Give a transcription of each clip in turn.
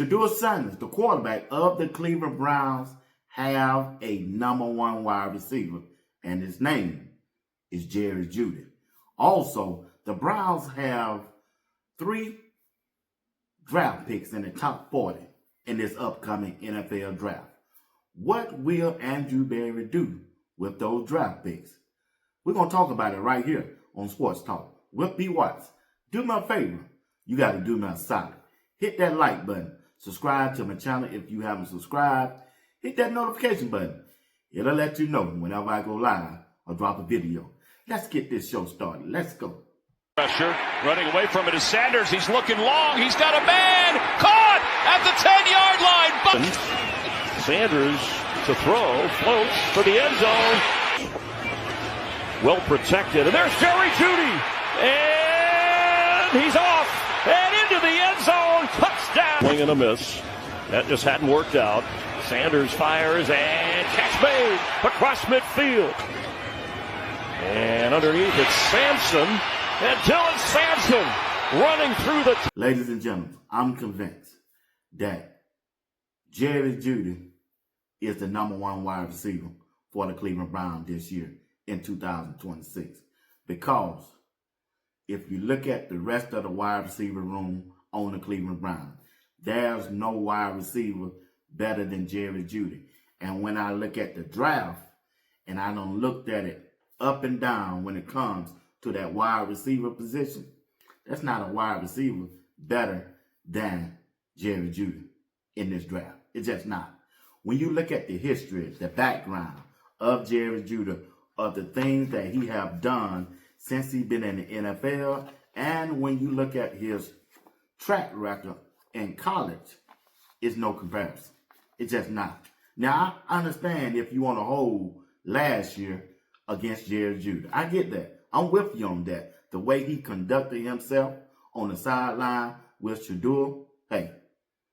Shedeur Sanders, the quarterback of the Cleveland Browns, have a number one wide receiver, and his name is Jeudy. Also, the Browns have 3 draft picks in the top 40 in this upcoming NFL draft. What will Andrew Berry do with those draft picks? We're going to talk about it right here on Sports Talk with B. Watts. Do me a favor. You got to do me a solid. Hit that like button. Subscribe to my channel if you haven't subscribed. Hit that notification button. It'll let you know whenever I go live or drop a video. Let's get this show started. Let's go. Pressure, running away from it is Sanders. He's looking long. He's got a man caught at the 10-yard line. Sanders to throw, floats for the end zone. Well protected. And there's Jeudy. And he's off and into the end zone. Touchdown. Swing and a miss. That just hadn't worked out. Sanders fires and catch made across midfield. And underneath it's Sampson. And Dylan Sampson running through the... Ladies and gentlemen, I'm convinced that Jeudy is the number one wide receiver for the Cleveland Browns this year in 2026. Because if you look at the rest of the wide receiver room on the Cleveland Browns, there's no wide receiver better than Jeudy. And when I look at the draft, and I don't look at it up and down when it comes to that wide receiver position, that's not a wide receiver better than Jeudy in this draft. It's just not. When you look at the history, the background of Jeudy, of the things that he have done since he's been in the NFL, and when you look at his track record in college, it's no comparison. It's just not. Now, I understand if you want to hold last year against Jeudy. I get that. I'm with you on that. The way he conducted himself on the sideline with Shedeur, hey,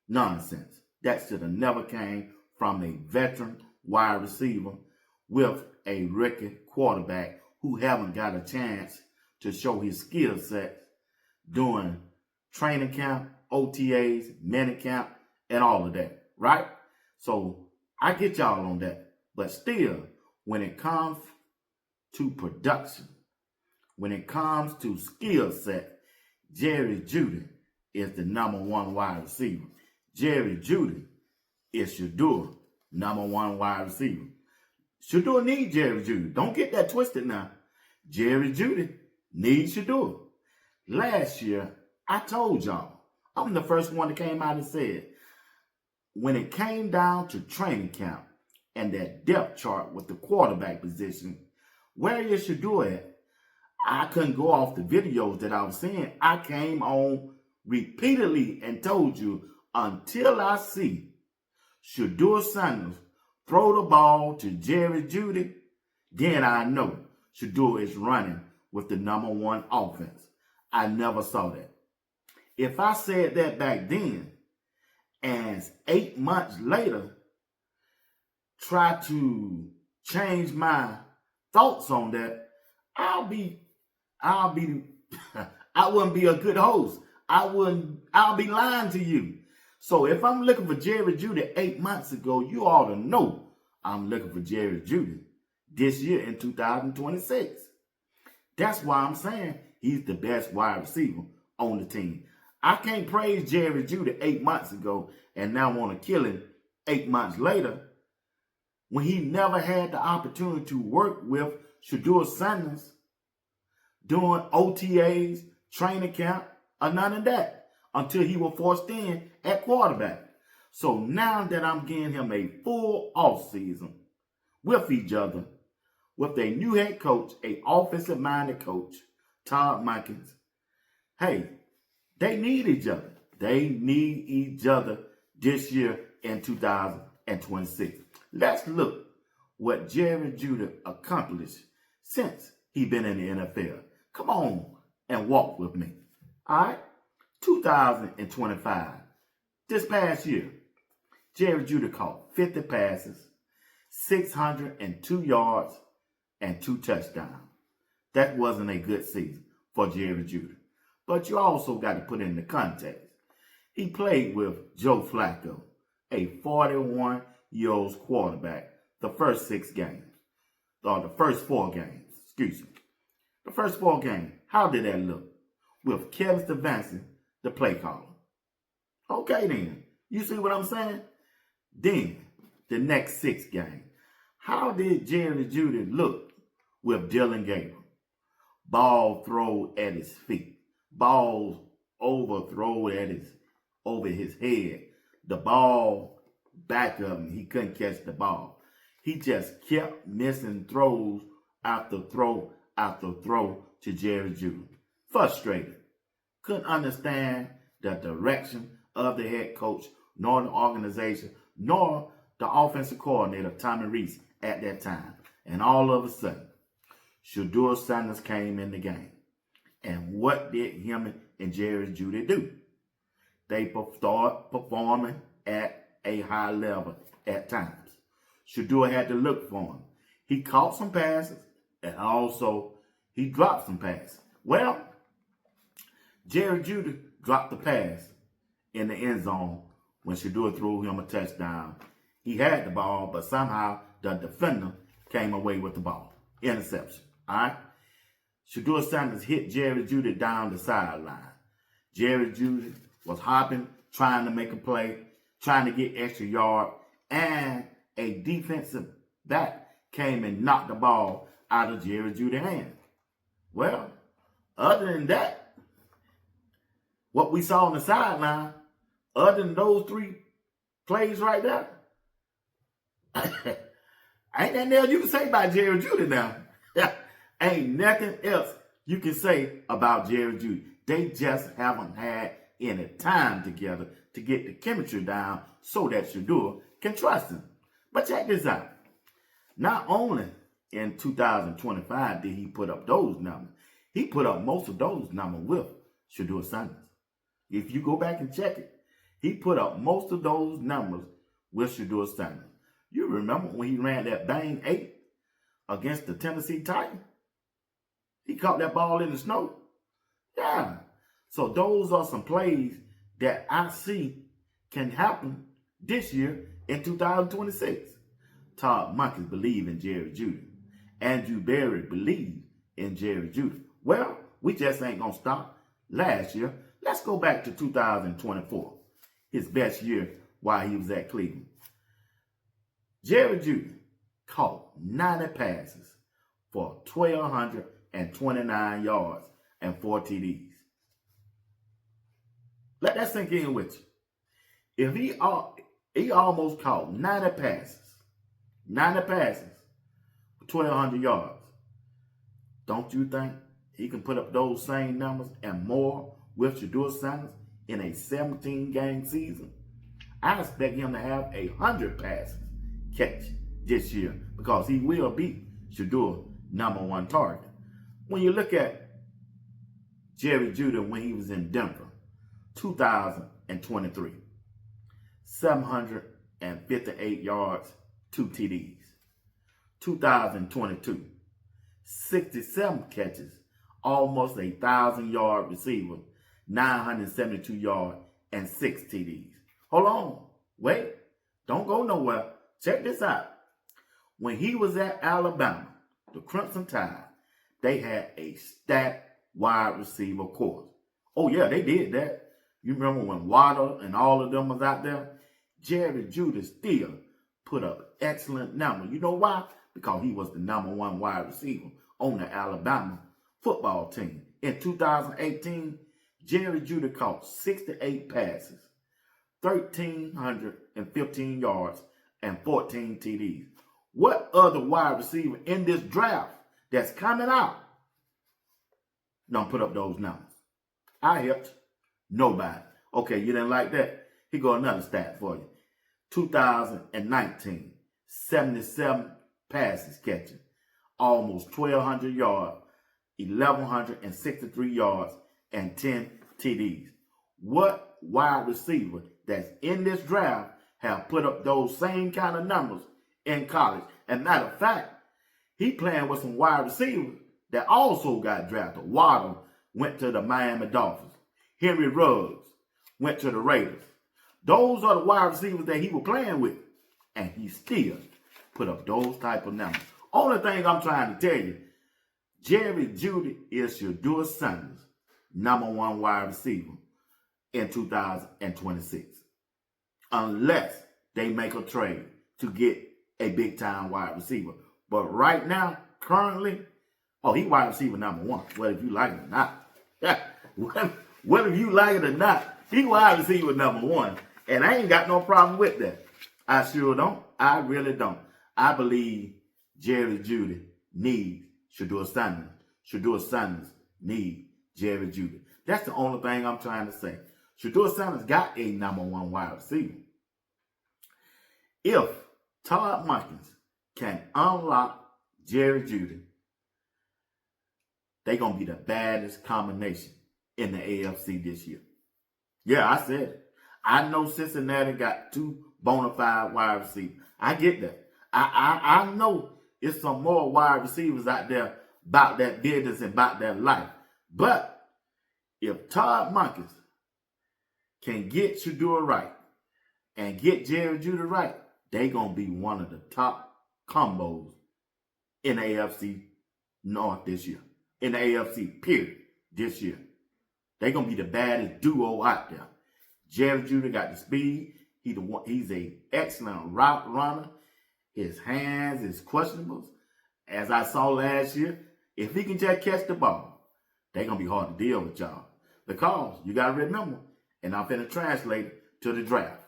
nonsense. That should have never came from a veteran wide receiver with a rookie quarterback who haven't got a chance to show his skill set during training camp, OTAs, minicamp, and all of that, right? So I get y'all on that. But still, when it comes to production, when it comes to skill set, Jeudy is the number one wide receiver. Jeudy is Shedeur, number one wide receiver. Shedeur needs Jeudy. Don't get that twisted now. Jeudy needs Shedeur. Last year, I told y'all, I'm the first one that came out and said, when it came down to training camp and that depth chart with the quarterback position, where is Shedeur at? I couldn't go off the videos that I was seeing. I came on repeatedly and told you, until I see Shedeur Sanders throw the ball to Jeudy, then I know Shedeur is running with the number one offense. I never saw that. If I said that back then, and 8 months later, try to change my thoughts on that, I wouldn't be a good host. I'll be lying to you. So if I'm looking for Jeudy 8 months ago, you ought to know I'm looking for Jeudy this year in 2026. That's why I'm saying he's the best wide receiver on the team. I can't praise Jeudy 8 months ago and now want to kill him 8 months later when he never had the opportunity to work with Shedeur Sanders doing OTAs, training camp, or none of that until he was forced in at quarterback. So now that I'm giving him a full offseason with each other, with a new head coach, a offensive-minded coach, Todd Monken, hey, they need each other. They need each other this year in 2026. Let's look what Jeudy accomplished since he's been in the NFL. Come on and walk with me. All right? 2025. This past year, Jeudy caught 50 passes, 602 yards, and 2 touchdowns. That wasn't a good season for Jeudy. But you also got to put in the context. He played with Joe Flacco, a 41-year-old quarterback, the first 6 games, or the first 4 games, excuse me. The first 4 games, how did that look? With Kevin Stefanski, the play caller. Okay then, you see what I'm saying? Then, the next 6 games, how did Jeudy look with Dylan Gabriel? Ball thrown at his feet. Balls overthrown over his head. The ball back of him. He couldn't catch the ball. He just kept missing throws after throw after throw to Jeudy. Frustrated. Couldn't understand the direction of the head coach, nor the organization, nor the offensive coordinator, Tommy Reese, at that time. And all of a sudden, Shedeur Sanders came in the game. And what did him and Jeudy do? They start performing at a high level at times. Shedeur had to look for him. He caught some passes, and also he dropped some passes. Well, Jeudy dropped the pass in the end zone when Shedeur threw him a touchdown. He had the ball, but somehow the defender came away with the ball. Interception. All right? Shedeur Sanders hit Jeudy down the sideline. Jeudy was hopping, trying to make a play, trying to get extra yard, and a defensive back came and knocked the ball out of Jeudy's hand. Well, other than that, what we saw on the sideline, other than those 3 plays right there, ain't nothing else you can say about Jeudy now. Ain't nothing else you can say about Jeudy. They just haven't had any time together to get the chemistry down so that Shedeur can trust him. But check this out. Not only in 2025 did he put up those numbers, he put up most of those numbers with Shedeur Sanders. If you go back and check it, he put up most of those numbers with Shedeur Sanders. You remember when he ran that bang 8 against the Tennessee Titans? He caught that ball in the snow. Yeah. So those are some plays that I see can happen this year in 2026. Todd Monken believe in Jeudy. Andrew Berry believe in Jeudy. Well, we just ain't going to stop last year. Let's go back to 2024, his best year while he was at Cleveland. Jeudy caught 90 passes for 1,229 yards and 4 TDs. Let that sink in with you. If he almost caught 90 passes for 1,200 yards, don't you think he can put up those same numbers and more with Shedeur Sanders in a 17-game season? I expect him to have 100 passes catch this year because he will beat Shedeur #1 target. When you look at Jeudy when he was in Denver, 2023, 758 yards, 2 TDs. 2022, 67 catches, almost 1,000-yard receiver, 972 yards, and 6 TDs. Hold on. Wait. Don't go nowhere. Check this out. When he was at Alabama, the Crimson Tide, they had a stacked wide receiver corps. Oh, yeah, they did that. You remember when Waddle and all of them was out there? Jeudy still put up excellent numbers. You know why? Because he was the #1 wide receiver on the Alabama football team. In 2018, Jeudy caught 68 passes, 1,315 yards, and 14 TDs. What other wide receiver in this draft that's coming out don't put up those numbers? I helped. Nobody. Okay, you didn't like that? Here go another stat for you. 2019, 77 passes catching, almost 1,200 yards, 1,163 yards, and 10 TDs. What wide receiver that's in this draft have put up those same kind of numbers in college? And matter of fact, he playing with some wide receivers that also got drafted. Waddle went to the Miami Dolphins. Henry Ruggs went to the Raiders. Those are the wide receivers that he was playing with. And he still put up those type of numbers. Only thing I'm trying to tell you, Jeudy is Shedeur Sanders' #1 wide receiver in 2026. Unless they make a trade to get a big-time wide receiver. But right now, currently, he wide receiver #1. Well, if you like it or not. Whether you like it or not, he wide receiver #1. And I ain't got no problem with that. I sure don't. I really don't. I believe Jeudy needs Shedeur Sanders. Shedeur Sanders needs Jeudy. That's the only thing I'm trying to say. Shedeur Sanders got a #1 wide receiver. If Todd Monken can unlock Jeudy, they're going to be the baddest combination in the AFC this year. Yeah, I said it. I know Cincinnati got 2 bona fide wide receivers. I get that. I know it's some more wide receivers out there about that business and about that life. But if Todd Monken can get Shedeur right and get Jeudy right, they're going to be one of the top combos in the AFC North this year. In the AFC, period, this year. They're going to be the baddest duo out there. Jeudy got the speed. He's an excellent route runner. His hands is questionable. As I saw last year, if he can just catch the ball, they're going to be hard to deal with, y'all. Because you got to remember, and I'm finna translate it to the draft.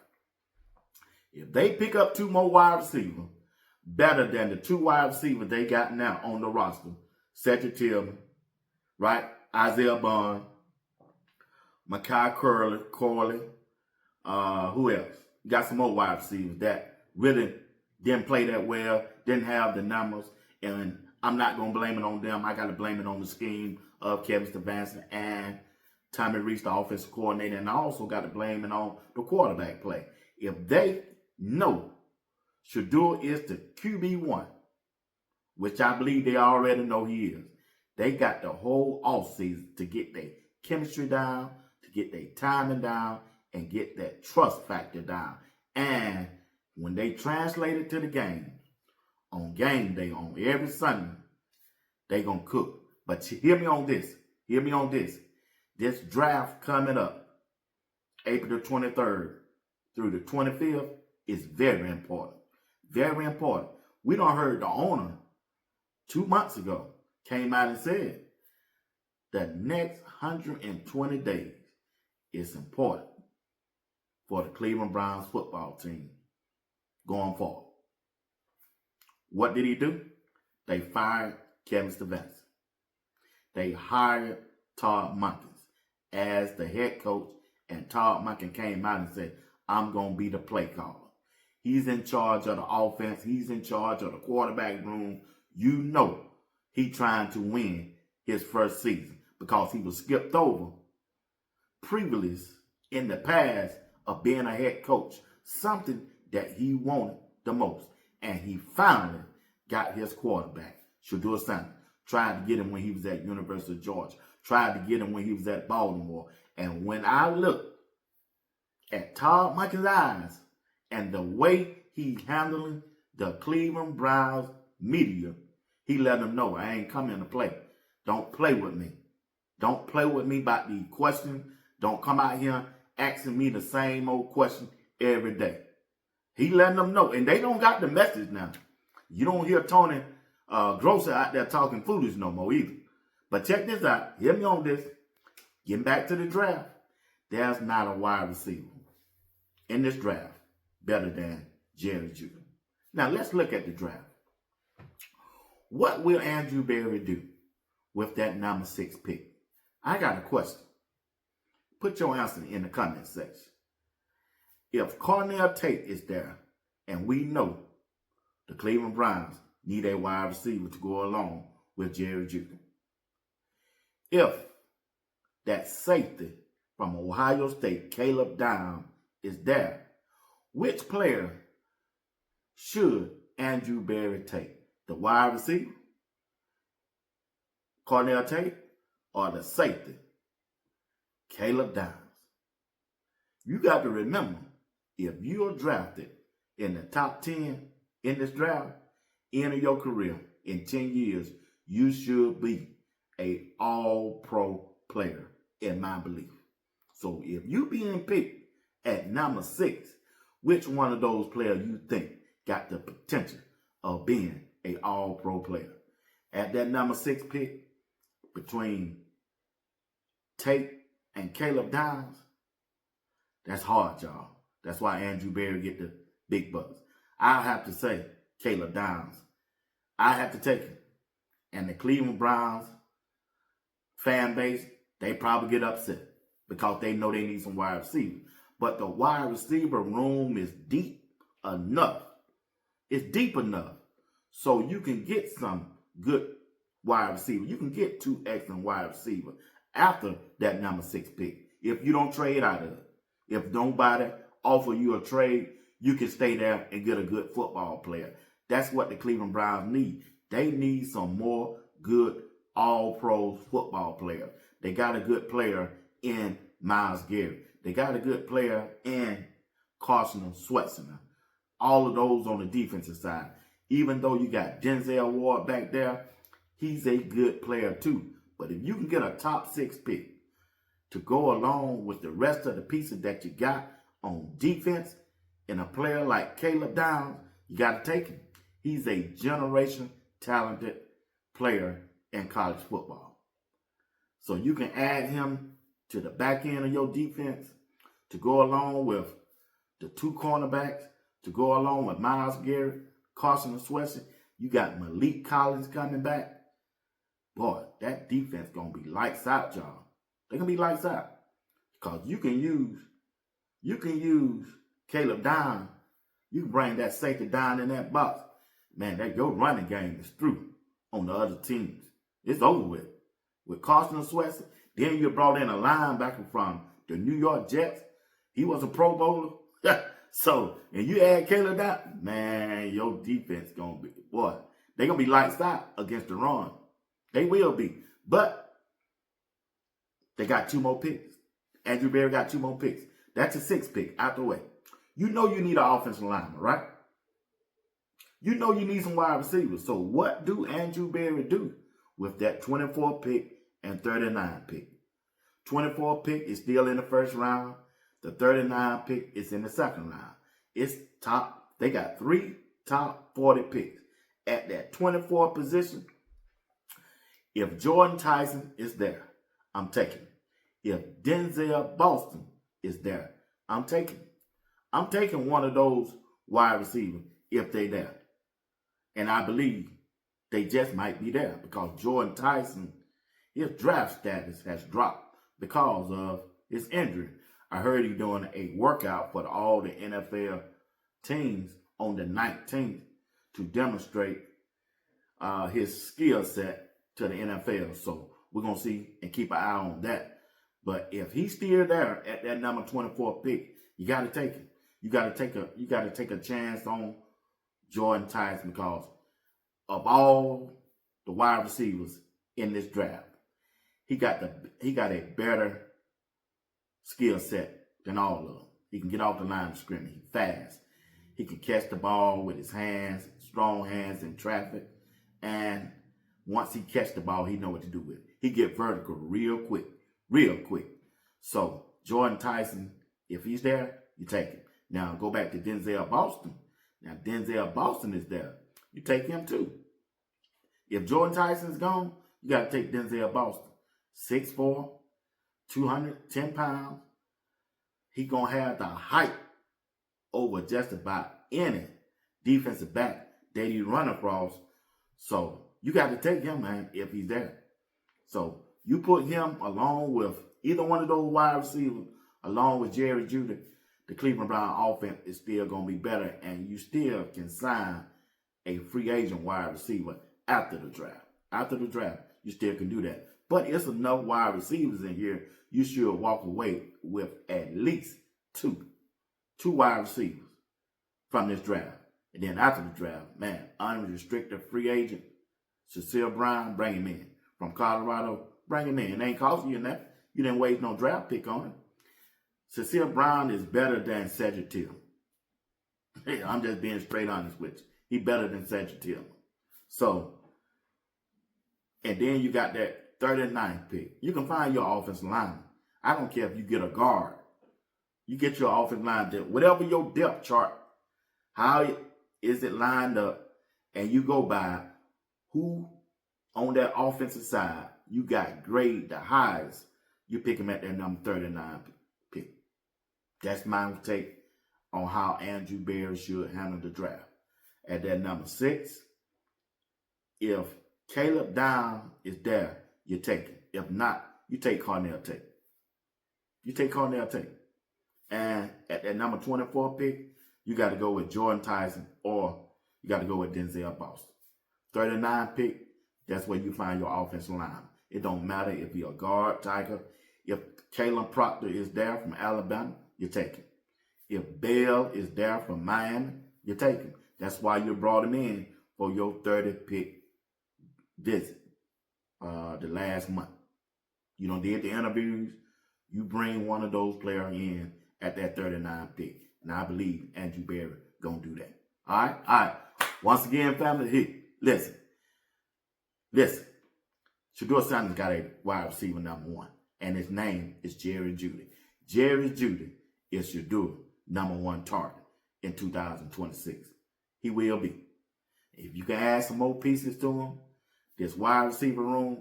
If they pick up 2 more wide receivers, better than the 2 wide receivers they got now on the roster, Cedric Tillman, right? Isaiah Bond, Makai Corley, who else? You got some more wide receivers that really didn't play that well, didn't have the numbers, and I'm not going to blame it on them. I got to blame it on the scheme of Kevin Stefanski and Tommy Reese, the offensive coordinator, and I also got to blame it on the quarterback play. If they know Shedeur is the QB1, which I believe they already know he is, they got the whole offseason to get their chemistry down, to get their timing down, and get that trust factor down. And when they translate it to the game, on game day, on every Sunday, they going to cook. But hear me on this. Hear me on this. This draft coming up, April the 23rd through the 25th, is very important. Very important. We done heard the owner 2 months ago came out and said the next 120 days is important for the Cleveland Browns football team going forward. What did he do? They fired Kevin Stefanski. They hired Todd Monken as the head coach, and Todd Monken came out and said, I'm going to be the play caller. He's in charge of the offense. He's in charge of the quarterback room. You know he trying to win his first season because he was skipped over previously in the past of being a head coach, something that he wanted the most. And he finally got his quarterback, Shedeur Sanders. Tried to get him when he was at University of Georgia. Tried to get him when he was at Baltimore. And when I look at Todd Monken's eyes and the way he handling the Cleveland Browns media, he let them know, I ain't coming to play. Don't play with me. Don't play with me about the questions. Don't come out here asking me the same old question every day. He letting them know. And they don't got the message now. You don't hear Tony Grosser out there talking foolish no more either. But check this out. Hear me on this. Getting back to the draft. There's not a wide receiver in this draft better than Jeudy. Now let's look at the draft. What will Andrew Berry do with that number 6 pick? I got a question. Put your answer in the comment section. If Cornell Tate is there, and we know the Cleveland Browns need a wide receiver to go along with Jeudy. If that safety from Ohio State, Caleb Down, is there, which player should Andrew Berry take? The wide receiver, Cornell Tate, or the safety, Caleb Downs? You got to remember, if you are drafted in the top 10 in this draft, end of your career in 10 years, you should be a all-pro player, in my belief. So if you being picked at number 6, which one of those players you think got the potential of being a all-pro player? At that number 6 pick, between Tate and Caleb Downs, that's hard, y'all. That's why Andrew Berry get the big bucks. I have to say Caleb Downs. I have to take him. And the Cleveland Browns fan base, they probably get upset because they know they need some wide receivers. But the wide receiver room is deep enough. It's deep enough so you can get some good wide receiver. You can get 2 excellent wide receivers after that number 6 pick if you don't trade out of it. If nobody offer you a trade, you can stay there and get a good football player. That's what the Cleveland Browns need. They need some more good all-pro football players. They got a good player in Myles Garrett. They got a good player in Carson Swetson. All of those on the defensive side. Even though you got Denzel Ward back there, he's a good player too. But if you can get a top 6 pick to go along with the rest of the pieces that you got on defense and a player like Caleb Downs, you got to take him. He's a generation talented player in college football. So you can add him to the back end of your defense to go along with the 2 cornerbacks, to go along with Myles Garrett, Carson Swetson. You got Malik Collins coming back. Boy, that defense going to be lights out, y'all. They're going to be lights out. Because you can use Caleb Downs. You can bring that safety down in that box. Man, that your running game is through on the other teams. It's over with. With Carson Swetson, then you brought in a linebacker from the New York Jets. He was a Pro Bowler. So, and you add Caleb Downs, man, your defense going to be, boy, they're going to be lights out against the run. They will be. But they got 2 more picks. Andrew Berry got 2 more picks. That's a 6th pick out the way. You know you need an offensive lineman, right? You know you need some wide receivers. So what do Andrew Berry do with that 24 pick and 39 pick? 24 pick is still in the first round. The 39 pick is in the second round. It's top. They got 3 top 40 picks. At that 24 position, if Jordan Tyson is there, I'm taking him. If Denzel Boston is there, I'm taking him. I'm taking one of those wide receivers if they're there. And I believe they just might be there because Jordan Tyson, his draft status has dropped because of his injury. I heard he's doing a workout for all the NFL teams on the 19th to demonstrate his skill set to the NFL. So we're going to see and keep an eye on that. But if he's still there at that number 24 pick, you got to take him. You got to take a chance on Jordan Tyson because of all the wide receivers in this draft, he got a better skill set than all of them. He can get off the line of scrimmage. He's fast. He can catch the ball with his hands, strong hands in traffic. And once he catch the ball, he know what to do with it. He get vertical real quick. So Jordan Tyson, if he's there, you take him. Now go back to Denzel Boston. Now Denzel Boston is there. You take him too. If Jordan Tyson's gone, you got to take Denzel Boston. 6'4", 210 pounds. He going to have the height over just about any defensive back that he run across. So you got to take him, man, if he's there. So you put him along with either one of those wide receivers, along with Jeudy, the Cleveland Brown offense is still going to be better, and you still can sign a free agent wide receiver after the draft. After the draft, you still can do that. But it's enough wide receivers in here, you should walk away with at least two wide receivers from this draft. And then after the draft, man, unrestricted free agent, Cecile Brown, bring him in. From Colorado, bring him in. It ain't costing you nothing. You didn't waste no draft pick on him. Cecile Brown is better than Cedric Tillman. Hey, I'm just being straight honest with you. He better than Cedric Tillman. So, and then you got that 39th pick. You can find your offensive lineman. I don't care if you get a guard. You get your offensive line, whatever your depth chart, how is it lined up, and you go by who on that offensive side you got grade the highest, you pick him at that number 39 pick. That's my take on how Andrew Berry should handle the draft. At that number 6, if Caleb Down is there, you take him. If not, you take Cornell Tate. You take Cornell Tate. And at that number 24 pick, you got to go with Jordan Tyson or you got to go with Denzel Boston. 39 pick, that's where you find your offensive line. It don't matter if you're a guard, Tiger. If Kalen Proctor is there from Alabama, you take him. If Bell is there from Miami, you take him. That's why you brought him in for your 30th pick visit the last month. You done did the interviews. You bring one of those players in at that 39 pick. And I believe Andrew Berry going to do that. All right? All right. Once again, family, here, listen. Shedeur Sanders got a wide receiver number 1, and his name is Jeudy. Jeudy is Shedeur number 1 target in 2026. He will be. If you can add some more pieces to him, this wide receiver room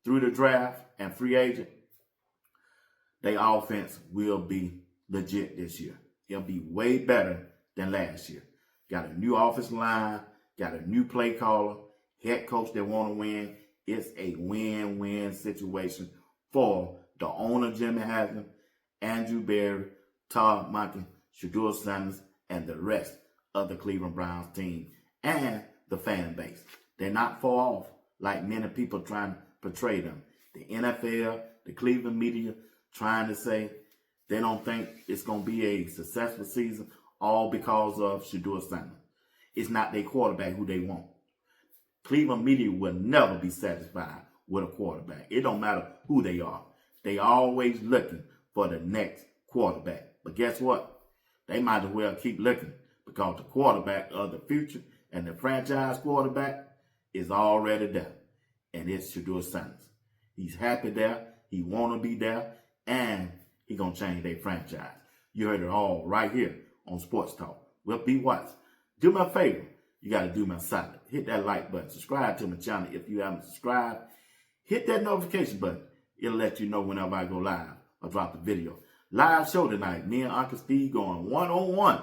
through the draft and free agent, their offense will be legit this year. It'll be way better than last year. Got a new offensive line, got a new play caller, head coach that want to win. It's a win-win situation for the owner, Jimmy Haslam, Andrew Berry, Todd Monken, Shedeur Sanders, and the rest of the Cleveland Browns team and the fan base. They're not far off like many people trying to portray them. The NFL, the Cleveland media trying to say they don't think it's going to be a successful season all because of Shedeur Sanders. It's not their quarterback who they want. Cleveland media will never be satisfied with a quarterback. It don't matter who they are. They always looking for the next quarterback. But guess what? They might as well keep looking because the quarterback of the future and the franchise quarterback is already there. And it's Shedeur Sanders. He's happy there. He want to be there. And he going to change their franchise. You heard it all right here on Sports Talk. We'll be watching. Do me a favor. You got to do me a solid. Hit that like button. Subscribe to my channel if you haven't subscribed. Hit that notification button. It'll let you know whenever I go live or drop the video. Live show tonight. Me and Uncle Steve going one-on-one.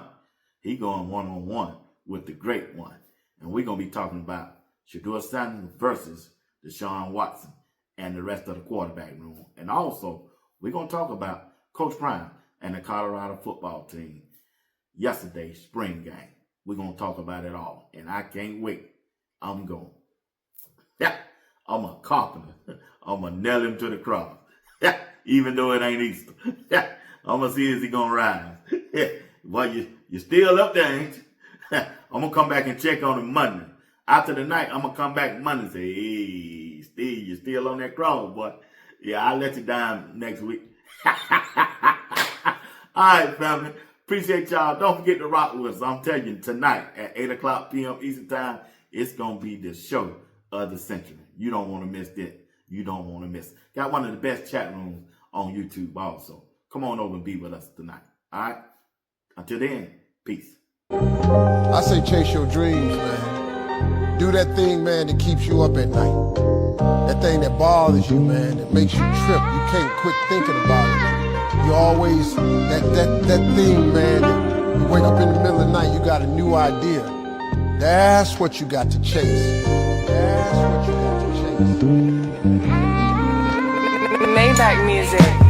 He going one-on-one with the great one. And we're going to be talking about Shedeur Sanders versus Deshaun Watson and the rest of the quarterback room. And also, we're going to talk about Coach Prime and the Colorado football team yesterday's spring game. We're going to talk about it all. And I can't wait. I'm going. Yeah, I'm a carpenter. I'm going to nail him to the cross. Yeah, even though it ain't Easter. Yeah, I'm going to see is he going to rise. Yeah, well, you still up there, ain't you? I'm going to come back and check on him Monday. After the night, I'm going to come back Monday and say, hey, Steve, you still on that cross, boy. Yeah, I'll let you down next week. All right, family. Appreciate y'all. Don't forget to rock with us. I'm telling you, tonight at 8 o'clock p.m. Eastern Time, it's going to be the show of the century. You don't want to miss it. You don't want to miss it. Got one of the best chat rooms on YouTube also. Come on over and be with us tonight. All right? Until then, peace. I say chase your dreams, man. Do that thing, man, that keeps you up at night. That thing that bothers you, man, that makes you trip. You can't quit thinking about it. You always, that thing, man, that you wake up in the middle of the night, you got a new idea. That's what you got to chase. That's what you got to chase. Maybach music.